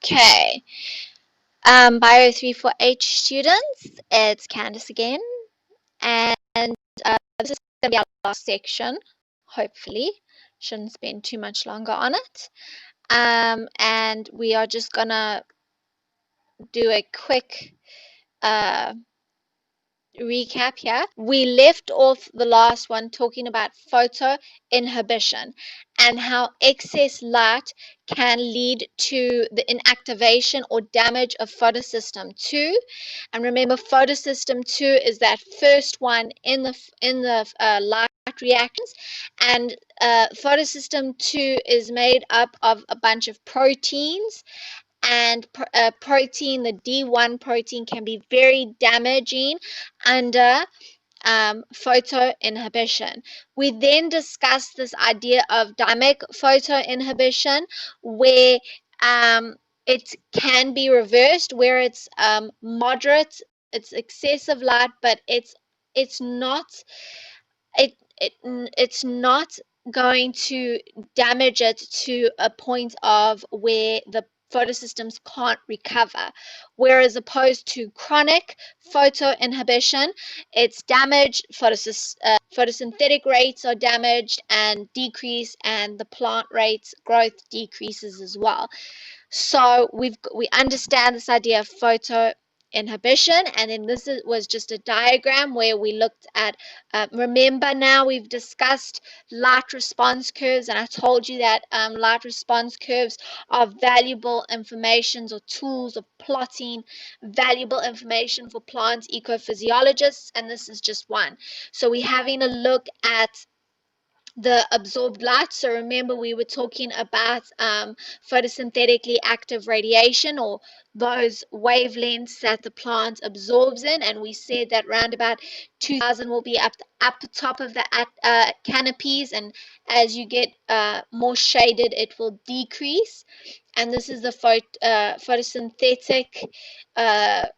Okay, Bio 348 students, it's Candice again, and this is going to be our last section, hopefully. Shouldn't spend too much longer on it. And we are just going to do a quick recap here. We left off the last one talking about photo inhibition and how excess light can lead to the inactivation or damage of photosystem 2. And remember, photosystem 2 is that first one in the light reactions, and photosystem 2 is made up of a bunch of proteins, and protein, the D1 protein, can be very damaging under photo inhibition. We then discussed this idea of dynamic photo inhibition, where it can be reversed, where it's moderate, it's excessive light, but it's not it, it it's not going to damage it to a point of where the photosystems can't recover, whereas opposed to chronic photo inhibition, it's damaged, photosynthetic rates are damaged and decrease, and the plant rates growth decreases as well. So we understand this idea of photo inhibition, and then was just a diagram where we looked at, remember, now we've discussed light response curves, and I told you that light response curves are valuable informations or tools of plotting valuable information for plant ecophysiologists, and this is just one. So we're having a look at the absorbed light. So remember, we were talking about photosynthetically active radiation, or those wavelengths that the plant absorbs in, and we said that round about 2000 will be up the top of the canopies, and as you get more shaded, it will decrease. And this is the photosynthetic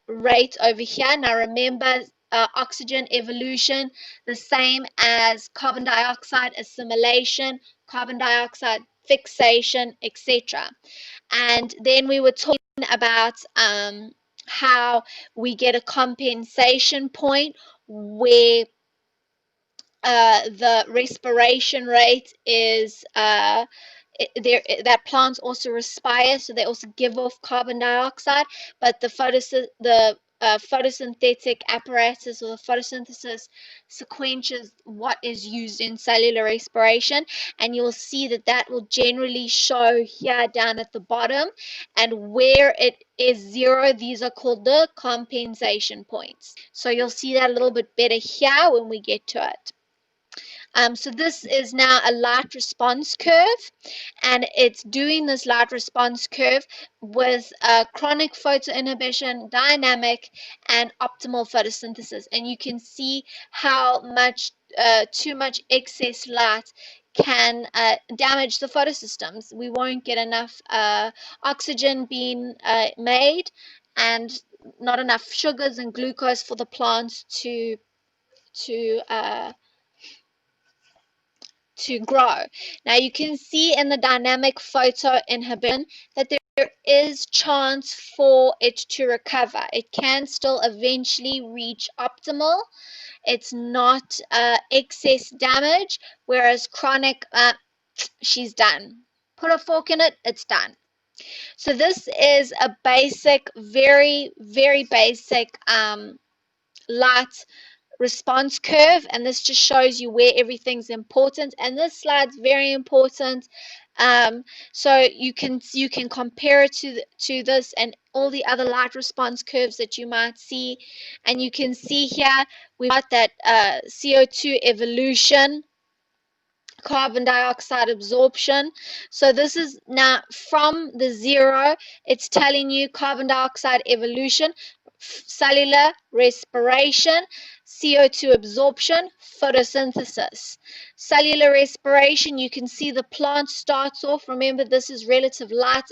rate over here. Now remember, oxygen evolution, the same as carbon dioxide assimilation, carbon dioxide fixation, etc. And then we were talking about how we get a compensation point where the respiration rate is that plants also respire, so they also give off carbon dioxide, but the photosynthetic apparatus, or the photosynthesis, sequences what is used in cellular respiration, and you'll see that that will generally show here down at the bottom, and where it is 0, these are called the compensation points. So you'll see that a little bit better here when we get to it. So this is now a light response curve, and it's doing this light response curve with chronic photoinhibition, dynamic, and optimal photosynthesis. And you can see how much too much excess light can damage the photosystems. We won't get enough oxygen being made, and not enough sugars and glucose for the plants to grow. Now you can see in the dynamic photo inhibition that there is chance for it to recover. It can still eventually reach optimal. It's not excess damage, whereas chronic, she's done. Put a fork in it, it's done. So this is a basic, very, very basic light response curve, and this just shows you where everything's important, and this slide's very important. So you can compare it to this and all the other light response curves that you might see, and you can see here we've got that CO2 evolution, carbon dioxide absorption. So this is now from the 0, it's telling you carbon dioxide evolution, cellular respiration, CO2 absorption, photosynthesis. Cellular respiration, you can see the plant starts off. Remember, this is relative light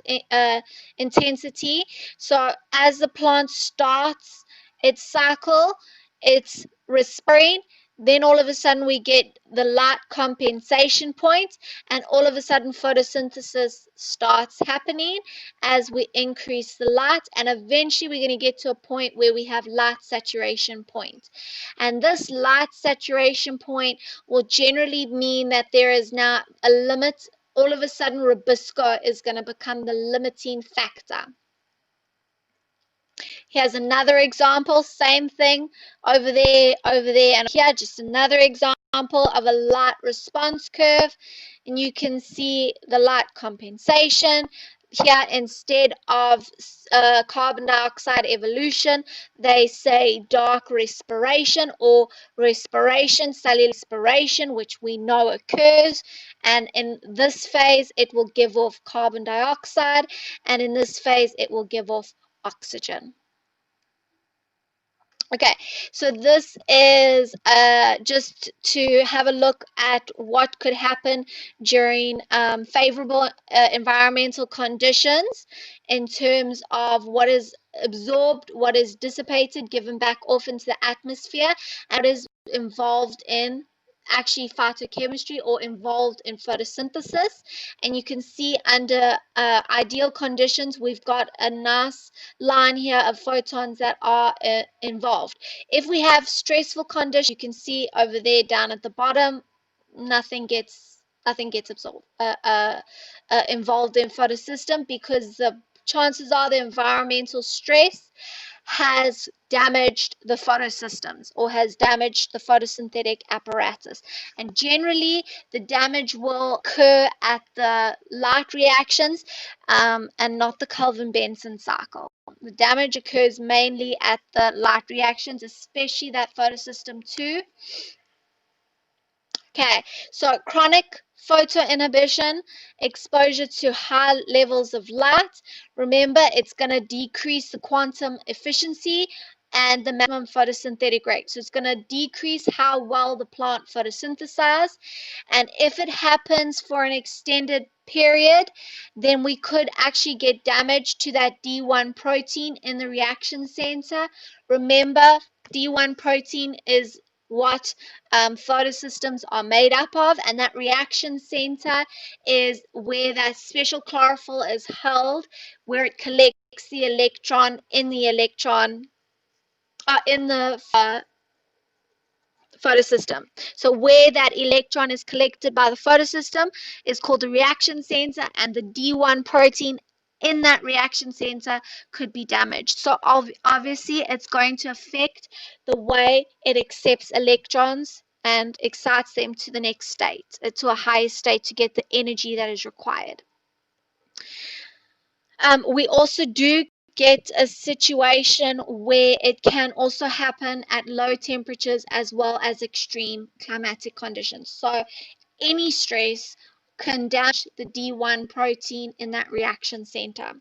intensity. So as the plant starts its cycle, it's respiring, Then all of a sudden we get the light compensation point, and all of a sudden photosynthesis starts happening as we increase the light, and eventually we're going to get to a point where we have light saturation point. And this light saturation point will generally mean that there is now a limit. All of a sudden rubisco is going to become the limiting factor. Here's another example, same thing over there, and here, just another example of a light response curve. And you can see the light compensation. Here, instead of carbon dioxide evolution, they say dark respiration or respiration, cellular respiration, which we know occurs. And in this phase, it will give off carbon dioxide, and in this phase, it will give off oxygen. Okay, so this is just to have a look at what could happen during favorable environmental conditions in terms of what is absorbed, what is dissipated, given back off into the atmosphere, and what is involved in actually phytochemistry or involved in photosynthesis. And you can see under ideal conditions, we've got a nice line here of photons that are involved. If we have stressful conditions, you can see over there down at the bottom, nothing gets absorbed, involved in photosystem, because the chances are the environmental stress has damaged the photosystems or has damaged the photosynthetic apparatus. And generally, the damage will occur at the light reactions and not the Kelvin-Benson cycle. The damage occurs mainly at the light reactions, especially that photosystem 2. Okay, so chronic photoinhibition, exposure to high levels of light. Remember, it's going to decrease the quantum efficiency and the maximum photosynthetic rate. So it's going to decrease how well the plant photosynthesizes. And if it happens for an extended period, then we could actually get damage to that D1 protein in the reaction center. Remember, D1 protein is what photosystems are made up of, and that reaction center is where that special chlorophyll is held, where it collects the electron in the photosystem. So where that electron is collected by the photosystem is called the reaction center, and the D1 protein in that reaction center could be damaged. So obviously it's going to affect the way it accepts electrons and excites them to the next state, to a higher state, to get the energy that is required. We also do get a situation where it can also happen at low temperatures as well as extreme climatic conditions. So any stress can damage the D1 protein in that reaction center.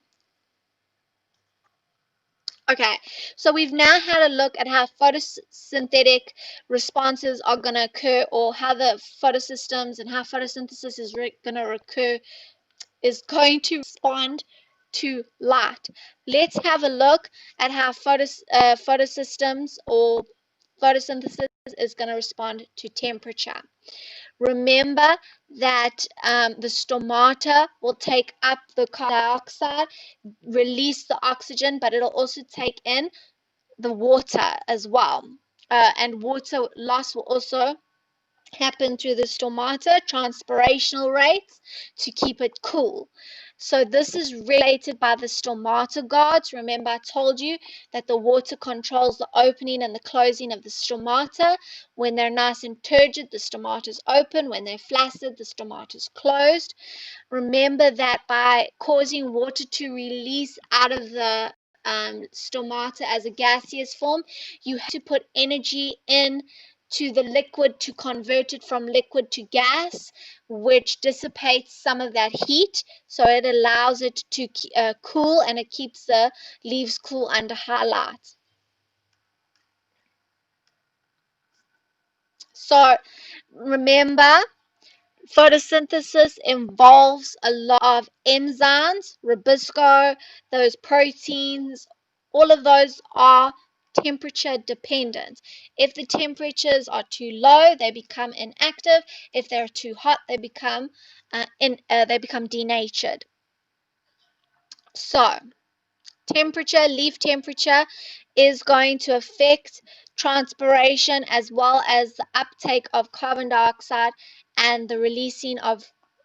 Okay, so we've now had a look at how photosynthetic responses are going to occur, or how the photosystems and how photosynthesis is going to occur, is going to respond to light. Let's have a look at how photosystems or photosynthesis is going to respond to temperature. Remember that the stomata will take up the carbon dioxide, release the oxygen, but it'll also take in the water as well. And water loss will also happen through the stomata, transpirational rates, to keep it cool. So this is regulated by the stomata guards. Remember, I told you that the water controls the opening and the closing of the stomata. When they're nice and turgid, the stomata is open. When they're flaccid, the stomata is closed. Remember that by causing water to release out of the stomata as a gaseous form, you have to put energy in to the liquid to convert it from liquid to gas, which dissipates some of that heat, so it allows it to cool, and it keeps the leaves cool under high light. So remember, photosynthesis involves a lot of enzymes, rubisco, those proteins, all of those are temperature dependent. If the temperatures are too low, they become inactive. If they're too hot, they become denatured. So temperature, leaf temperature, is going to affect transpiration as well as the uptake of carbon dioxide and the releasing of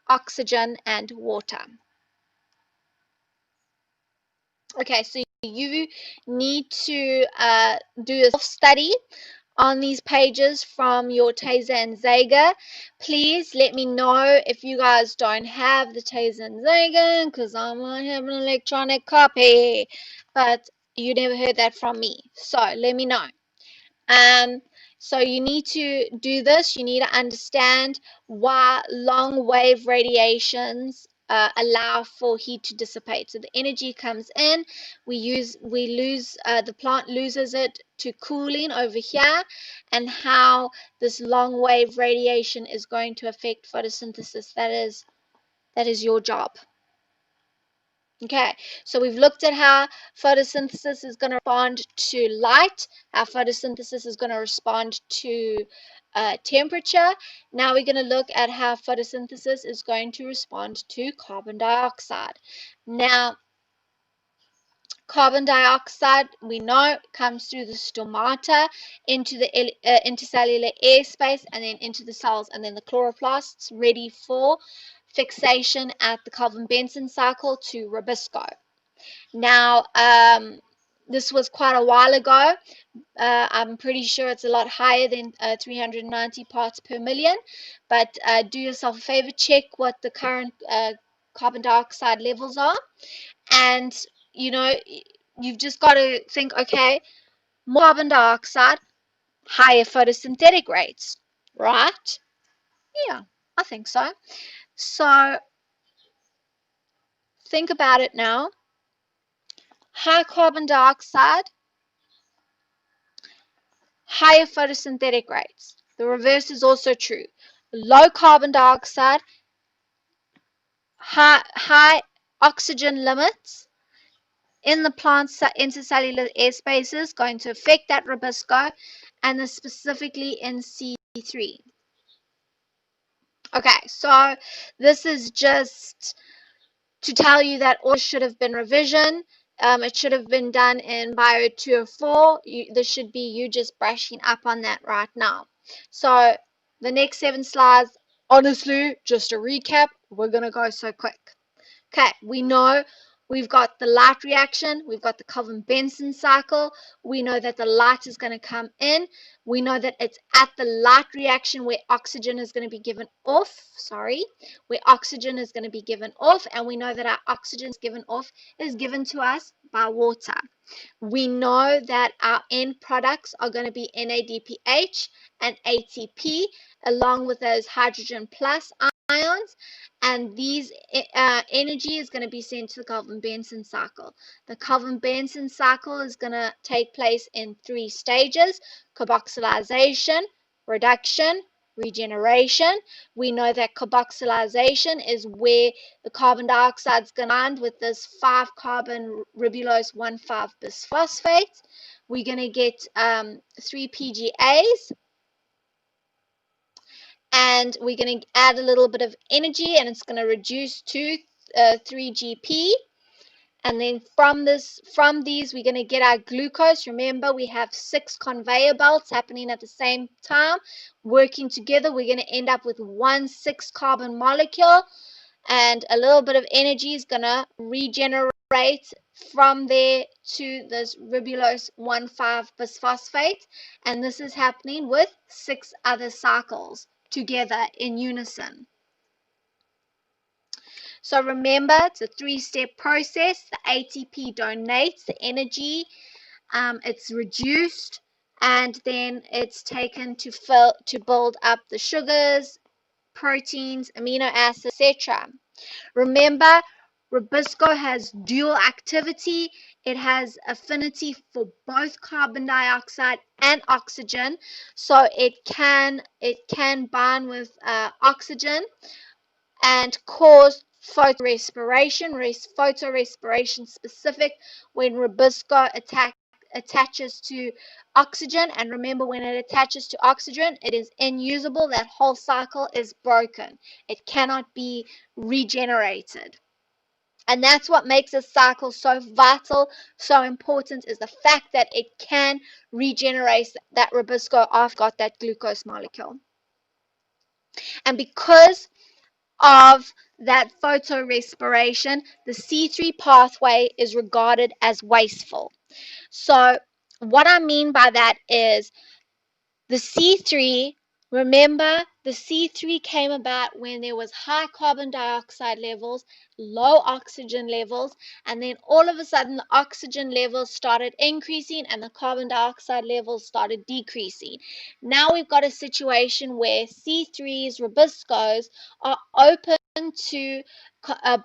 oxygen and water. Okay, so you need to do a self-study on these pages from your Taser and Zager. Please let me know if you guys don't have the Taser and Zager, because I might have an electronic copy. But you never heard that from me, so let me know. So you need to do this. You need to understand why long wave radiations allow for heat to dissipate. So the energy comes in, the plant loses it to cooling over here, and how this long wave radiation is going to affect photosynthesis. That is your job. Okay, so we've looked at how photosynthesis is going to respond to light, how photosynthesis is going to respond to temperature. Now we're going to look at how photosynthesis is going to respond to carbon dioxide. Now, carbon dioxide, we know, comes through the stomata into the intercellular airspace and then into the cells and then the chloroplasts, ready for fixation at the Calvin-Benson cycle to Rubisco. Now, this was quite a while ago. I'm pretty sure it's a lot higher than 390 parts per million, but do yourself a favor, check what the current carbon dioxide levels are, and you've just got to think, okay, more carbon dioxide, higher photosynthetic rates, right? Yeah, I think so. So think about it now. High carbon dioxide, higher photosynthetic rates. The reverse is also true. Low carbon dioxide, high oxygen limits in the plant's intercellular air spaces, going to affect that Rubisco, and this specifically in C3. Okay, so this is just to tell you that all should have been revision. It should have been done in Bio 204. This should be you just brushing up on that right now. So the next 7 slides, honestly, just a recap. We're going to go so quick. Okay, we know we've got the light reaction, we've got the Calvin-Benson cycle, we know that the light is going to come in, we know that it's at the light reaction where oxygen is going to be given off, and we know that our oxygen is given to us by water. We know that our end products are going to be NADPH and ATP, along with those hydrogen plus ions, and these energy is going to be sent to the Calvin-Benson cycle. The Calvin-Benson cycle is going to take place in 3 stages: carboxylation, reduction, regeneration. We know that carboxylation is where the carbon dioxide is going to bind with this 5-carbon ribulose 1,5-bisphosphate. We're going to get 3 PGAs, and we're going to add a little bit of energy, and it's going to reduce to 3GP. And then from these, we're going to get our glucose. Remember, we have 6 conveyor belts happening at the same time, working together. We're going to end up with 1 6-carbon molecule, and a little bit of energy is going to regenerate from there to this ribulose 1,5-bisphosphate, and this is happening with 6 other cycles together in unison. So remember, it's a 3-step process. The ATP donates the energy, it's reduced, and then it's taken to build up the sugars, proteins, amino acids, etc. Remember, Rubisco has dual activity. It has affinity for both carbon dioxide and oxygen, so it can bind with oxygen and cause photorespiration specific when Rubisco attaches to oxygen, and remember, when it attaches to oxygen, it is inusable. That whole cycle is broken. It cannot be regenerated. And that's what makes a cycle so vital, so important, is the fact that it can regenerate that rubisco after got that glucose molecule. And because of that photorespiration, the C3 pathway is regarded as wasteful. So what I mean by that is the C3, remember, the C3 came about when there was high carbon dioxide levels, low oxygen levels, and then all of a sudden the oxygen levels started increasing and the carbon dioxide levels started decreasing. Now we've got a situation where C3's rubiscos are open to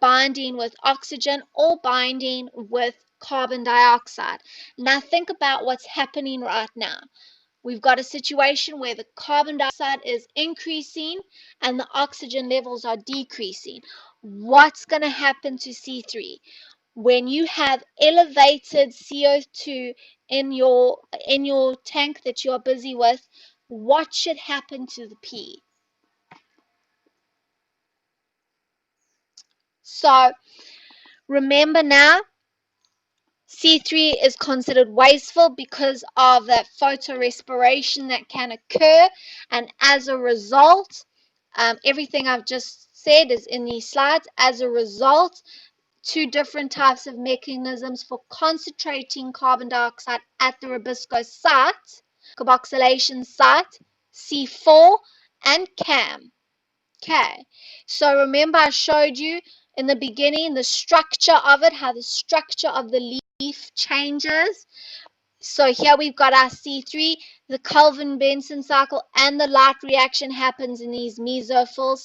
binding with oxygen or binding with carbon dioxide. Now think about what's happening right now. We've got a situation where the carbon dioxide is increasing and the oxygen levels are decreasing. What's going to happen to C3? When you have elevated CO2 in your tank that you're busy with, what should happen to the P? So remember now, C3 is considered wasteful because of that photorespiration that can occur, and as a result, everything I've just said is in these slides. As a result, two different types of mechanisms for concentrating carbon dioxide at the rubisco site, carboxylation site, C4 and CAM. Okay, so remember I showed you in the beginning the structure of it, how the structure of the leaf changes. So here we've got our C3, the Calvin-Benson cycle, and the light reaction happens in these mesophyll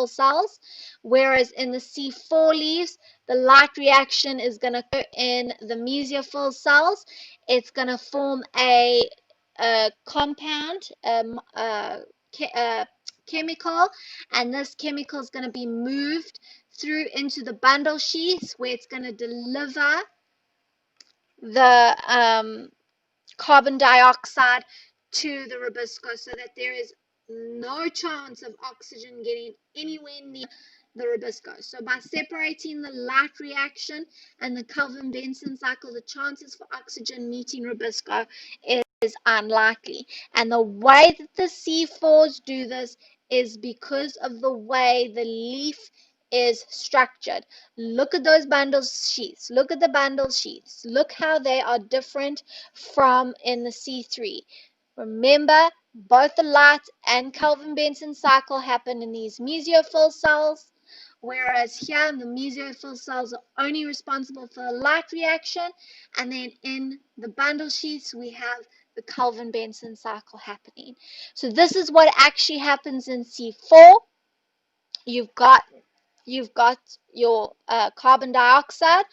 cells, whereas in the C4 leaves, the light reaction is going to occur in the mesophyll cells. It's going to form a compound, chemical, and this chemical is going to be moved through into the bundle sheaths, where it's going to deliver the carbon dioxide to the rubisco, so that there is no chance of oxygen getting anywhere near the rubisco. So by separating the light reaction and the Calvin-Benson cycle, the chances for oxygen meeting rubisco is unlikely. And the way that the C4s do this is because of the way the leaf is structured. Look at those bundle sheaths. Look at the bundle sheaths. Look how they are different from in the C3. Remember, both the light and Calvin-Benson cycle happen in these mesophyll cells, whereas here the mesophyll cells are only responsible for the light reaction, and then in the bundle sheaths we have the Calvin-Benson cycle happening. So this is what actually happens in C4. You've got your carbon dioxide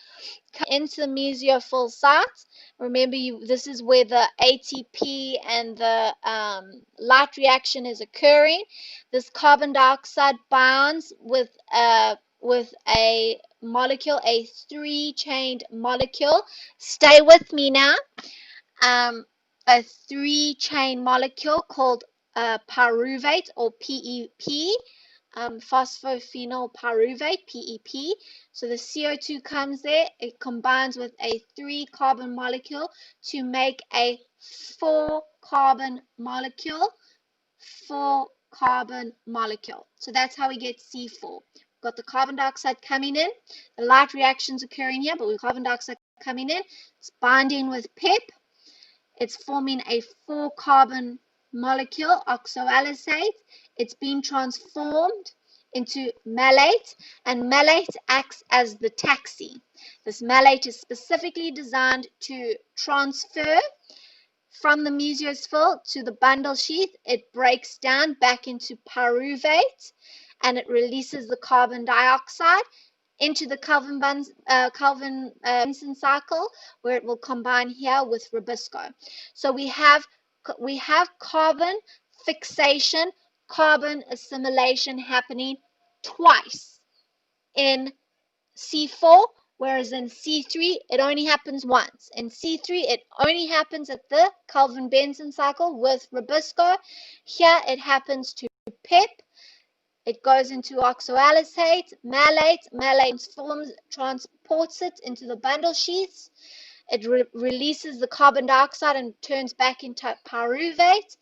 into the mesophyll sites. Remember, this is where the ATP and the light reaction is occurring. This carbon dioxide bonds with a molecule, a 3-chained molecule. Stay with me now. A 3-chain molecule called pyruvate, or PEP, phosphophenol pyruvate, PEP. So the CO2 comes there, it combines with a 3-carbon molecule to make a 4-carbon molecule, 4-carbon molecule. So that's how we get C4. We've got the carbon dioxide coming in, the light reactions occurring here, but with carbon dioxide coming in, it's binding with PEP. It's forming a 4-carbon molecule, oxoalysate. It's been transformed into malate, and malate acts as the taxi. This malate is specifically designed to transfer from the mesophyll to the bundle sheath. It breaks down back into pyruvate, and it releases the carbon dioxide into the Calvin-Benson cycle, where it will combine here with rubisco. So we have carbon fixation, carbon assimilation happening twice in C4 whereas in C3, it only happens once. In C3, it only happens at the Calvin-Benson cycle with rubisco. Here, it happens to PEP. It goes into oxoalysate, malate. Malate transports it into the bundle sheaths. It releases the carbon dioxide and turns back into pyruvate.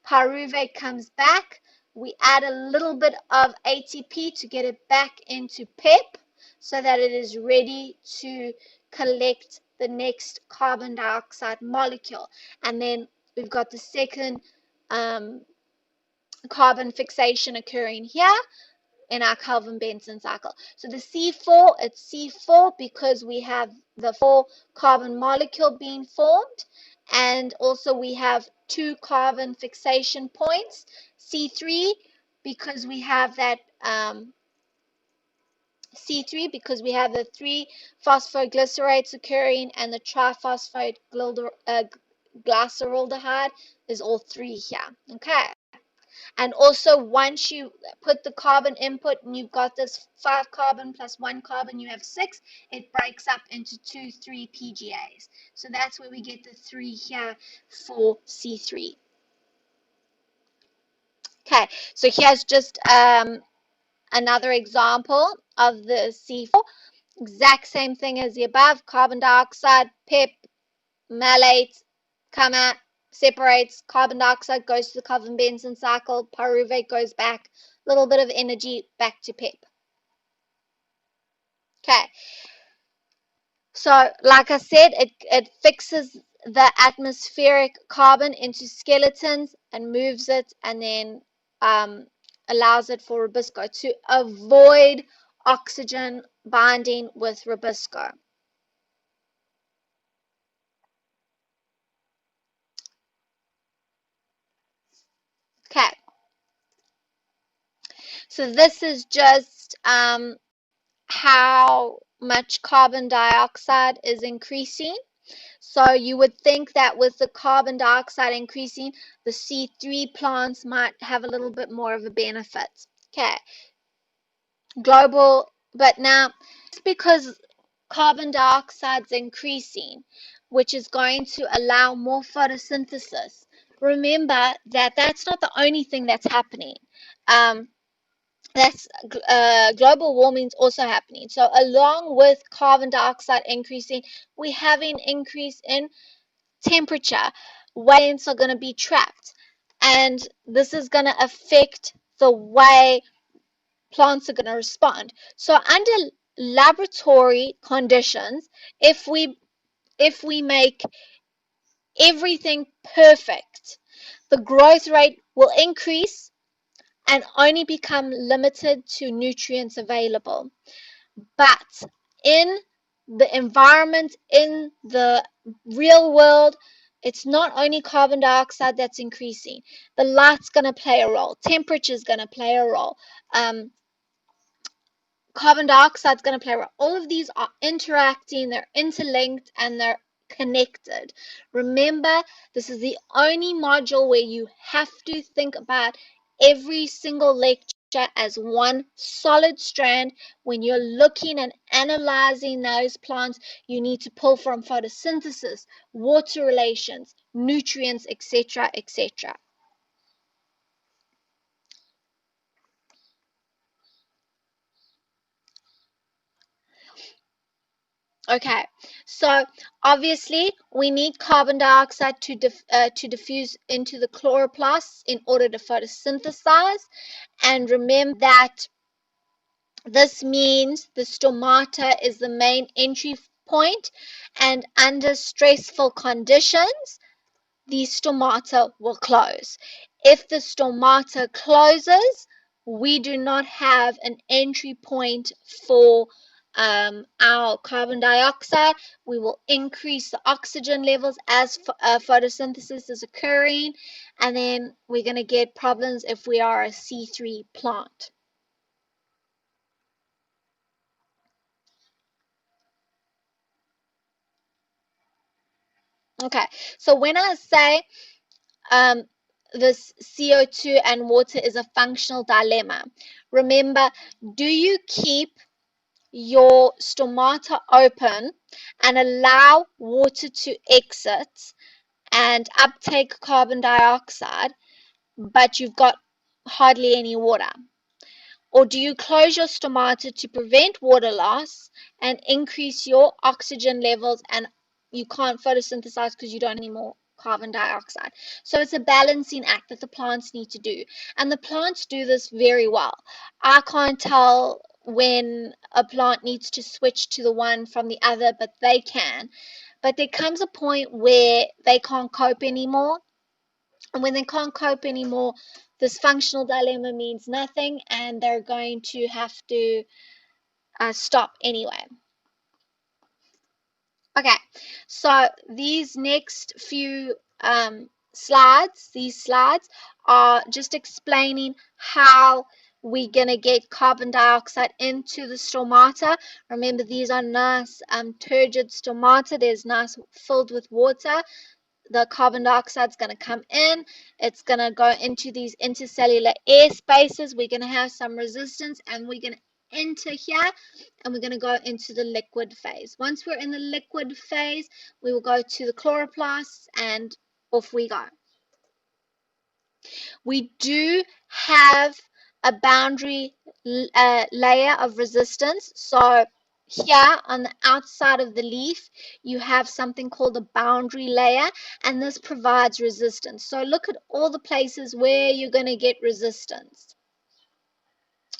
Pyruvate comes back. We add a little bit of ATP to get it back into PEP so that it is ready to collect the next carbon dioxide molecule. And then we've got the second carbon fixation occurring here in our Calvin-Benson cycle. So the C4, it's C4 because we have the 4 carbon molecule being formed, and also we have 2 carbon fixation points. C3 because we have that C3 because we have the 3 phosphoglycerates occurring, and the triphosphate glyceraldehyde is all 3 here. Okay. And also, once you put the carbon input and you've got this 5 carbon plus 1 carbon, you have 6, it breaks up into 2, 3 PGAs. So that's where we get the 3 here for C3. Okay, so here's just another example of the C4. Exact same thing as the above. Carbon dioxide, PEP, malate, come out, separates, carbon dioxide goes to the Calvin-Benson cycle, pyruvate goes back, a little bit of energy back to PEP. Okay, so like I said, it fixes the atmospheric carbon into skeletons and moves it, and then allows it for rubisco to avoid oxygen binding with rubisco. Okay, so this is just how much carbon dioxide is increasing. So you would think that with the carbon dioxide increasing, the C3 plants might have a little bit more of a benefit. Okay, global, but now it's because carbon dioxide's increasing, which is going to allow more photosynthesis. Remember that that's not the only thing that's happening. That's global warming is also happening. So along with carbon dioxide increasing, we have an increase in temperature. Waves are going to be trapped, and this is going to affect the way plants are going to respond. So under laboratory conditions, if we make everything perfect, the growth rate will increase and only become limited to nutrients available. But in the environment, in the real world, it's not only carbon dioxide that's increasing. The light's going to play a role. Temperature is going to play a role. Carbon dioxide is going to play a role. All of these are interacting, they're interlinked, and they're connected. Remember, this is the only module where you have to think about every single lecture as one solid strand. When you're looking and analyzing those plants, you need to pull from photosynthesis, water relations, nutrients, etc., etc. Okay, so obviously we need carbon dioxide to diffuse into the chloroplasts in order to photosynthesize. And remember that this means the stomata is the main entry point, and under stressful conditions, the stomata will close. If the stomata closes, we do not have an entry point for our carbon dioxide. We will increase the oxygen levels as photosynthesis is occurring, and then we're going to get problems if we are a C3 plant. Okay, so when I say this CO2 and water is a functional dilemma, remember, do you keep your stomata open and allow water to exit and uptake carbon dioxide, but you've got hardly any water? Or do you close your stomata to prevent water loss and increase your oxygen levels, and you can't photosynthesize because you don't have any more carbon dioxide? So it's a balancing act that the plants need to do. And the plants do this very well. I can't tell when a plant needs to switch to the one from the other, but they can. But there comes a point where they can't cope anymore. And when they can't cope anymore, this functional dilemma means nothing, and they're going to have to stop anyway. Okay, so these next few these slides are just explaining how we're going to get carbon dioxide into the stomata. Remember, these are nice turgid stomata. There's nice filled with water. The carbon dioxide is going to come in. It's going to go into these intercellular air spaces. We're going to have some resistance, and we're going to enter here, and we're going to go into the liquid phase. Once we're in the liquid phase, we will go to the chloroplasts, and off we go. We do have a boundary layer of resistance. So here on the outside of the leaf, you have something called a boundary layer, and this provides resistance. So look at all the places where you're going to get resistance,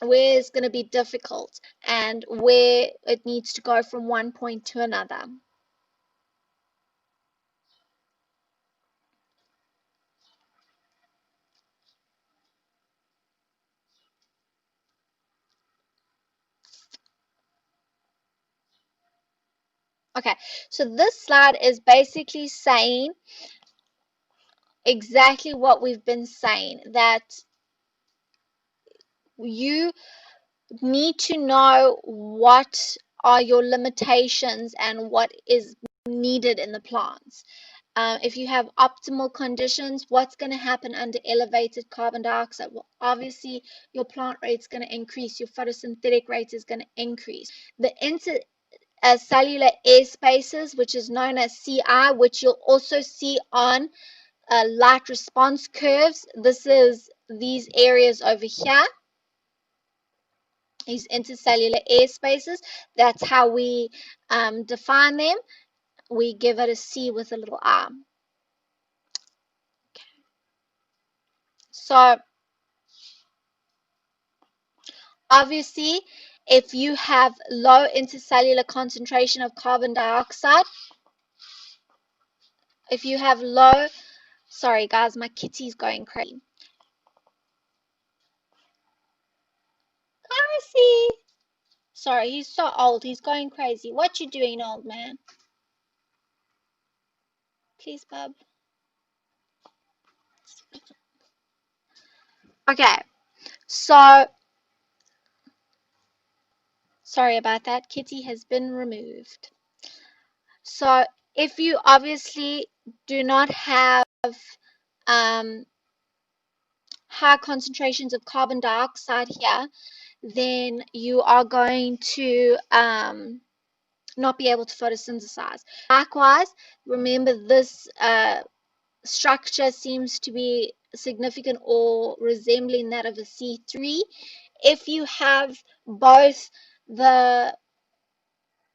where it's going to be difficult, and where it needs to go from one point to another. Okay, so this slide is basically saying exactly what we've been saying, that you need to know what are your limitations and what is needed in the plants. If you have optimal conditions, what's going to happen under elevated carbon dioxide? Well, obviously, your plant rate is going to increase, your photosynthetic rate is going to increase. The intercellular air spaces, which is known as CI, which you'll also see on light response curves. This is these areas over here, these intercellular air spaces. That's how we define them. We give it a C with a little R. So obviously, if you have low intercellular concentration of carbon dioxide, if you have low, sorry guys, my kitty's going crazy. Carsey! Sorry, he's so old, he's going crazy. What you doing, old man? Please, bub. Okay, so sorry about that. Kitty has been removed. So if you obviously do not have high concentrations of carbon dioxide here, then you are going to not be able to photosynthesize. Likewise, remember this structure seems to be significant or resembling that of a C3. If you have both the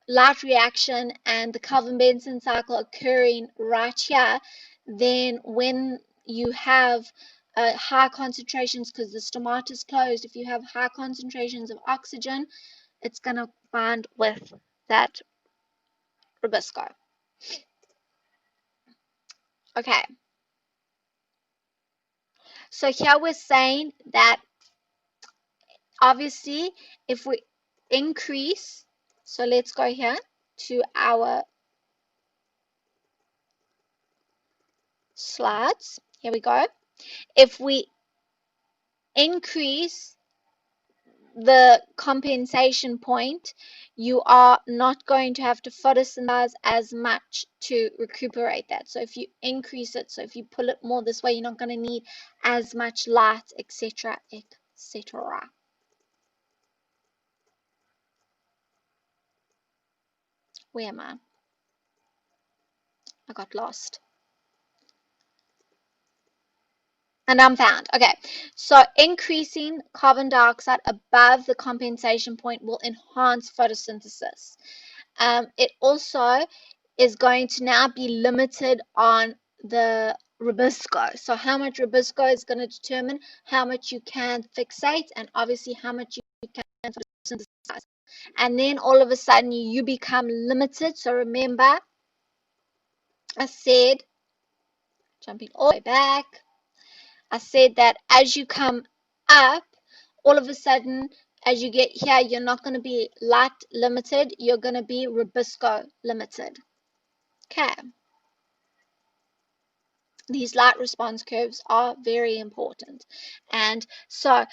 light reaction and the Calvin-Benson cycle occurring right here, then when you have high concentrations, because the stomata is closed, if you have high concentrations of oxygen, it's going to bind with that rubisco. Okay, so here we're saying that obviously if we increase, so let's go here to our slides. Here we go. If we increase the compensation point, you are not going to have to photosynthesize as much to recuperate that. So if you increase it, so if you pull it more this way, you're not going to need as much light, etc., etc. Where am I? I got lost. And I'm found. Okay, so increasing carbon dioxide above the compensation point will enhance photosynthesis. It also is going to now be limited on the rubisco. So how much rubisco is going to determine how much you can fixate and obviously how much you can photosynthesize. And then all of a sudden you become limited. So remember, I said, jumping all the way back, I said that as you come up, all of a sudden, as you get here, you're not going to be light limited, you're going to be rubisco limited. Okay. These light response curves are very important. And so,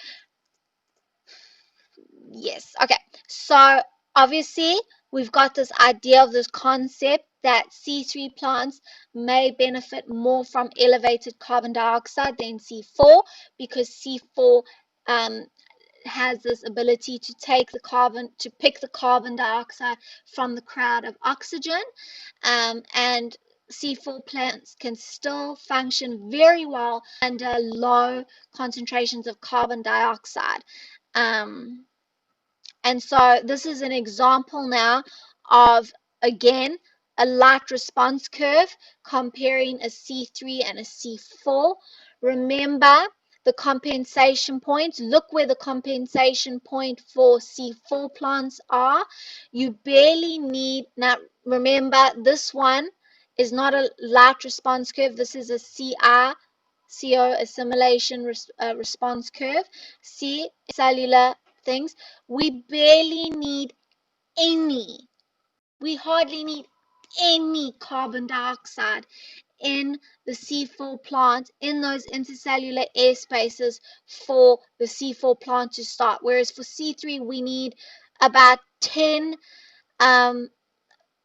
yes, okay. So, obviously, we've got this idea of this concept that C3 plants may benefit more from elevated carbon dioxide than C4 because C4 has this ability to take the carbon, to pick the carbon dioxide from the crowd of oxygen, and C4 plants can still function very well under low concentrations of carbon dioxide. Um, and so this is an example now of, again, a light response curve comparing a C3 and a C4. Remember the compensation point. Look where the compensation point for C4 plants are. You barely need, now remember this one is not a light response curve. This is a CO assimilation response curve. See cellular things. We barely need any, we hardly need any carbon dioxide in the C4 plant, in those intercellular air spaces for the C4 plant to start. Whereas for C3, we need about 10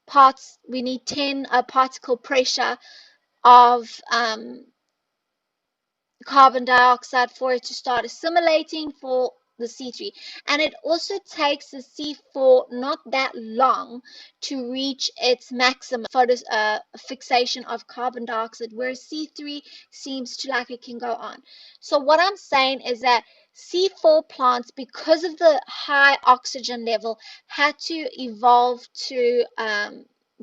parts, we need 10 particle pressure of carbon dioxide for it to start assimilating for the C3. And it also takes the C4 not that long to reach its maximum fixation of carbon dioxide, whereas C3 seems to like it can go on. So what I'm saying is that C4 plants, because of the high oxygen level, had to evolve to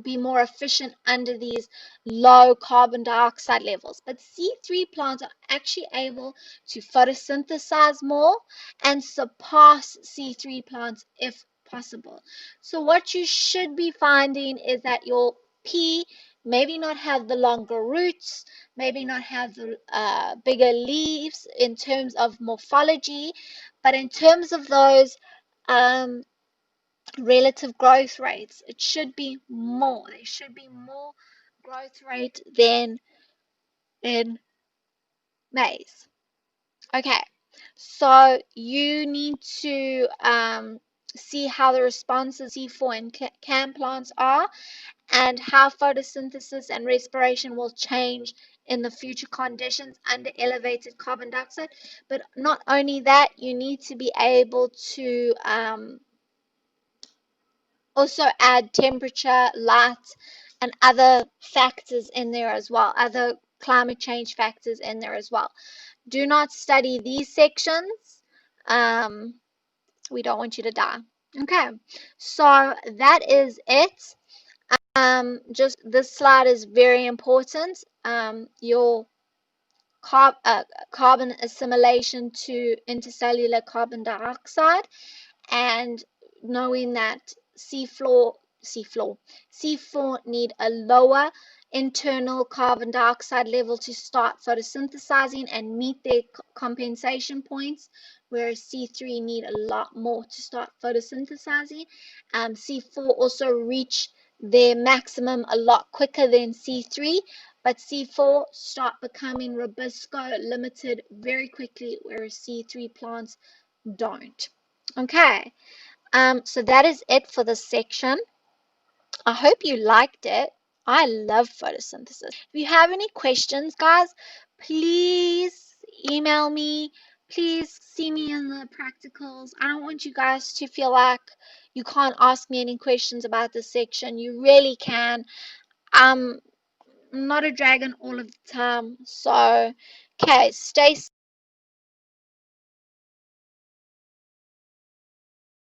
be more efficient under these low carbon dioxide levels. But C3 plants are actually able to photosynthesize more and surpass C3 plants if possible. So what you should be finding is that your P maybe not have the longer roots, maybe not have the bigger leaves in terms of morphology, but in terms of those relative growth rates, it should be more. There should be more growth rate than in maize. Okay, so you need to see how the responses C4 and CAN plants are and how photosynthesis and respiration will change in the future conditions under elevated carbon dioxide. But not only that, you need to be able to also add temperature, light, and other factors in there as well, other climate change factors in there as well. Do not study these sections. We don't want you to die. Okay, so that is it. Just this slide is very important. Your carbon assimilation to intercellular carbon dioxide, and knowing that C4 need a lower internal carbon dioxide level to start photosynthesizing and meet their compensation points, whereas C3 need a lot more to start photosynthesizing. C4 also reach their maximum a lot quicker than C3, but C4 start becoming rubisco limited very quickly, whereas C3 plants don't. Okay, so that is it for this section. I hope you liked it. I love photosynthesis. If you have any questions, guys, please email me. Please see me in the practicals. I don't want you guys to feel like you can't ask me any questions about this section, you really can. I'm not a dragon all of the time. So, okay, stay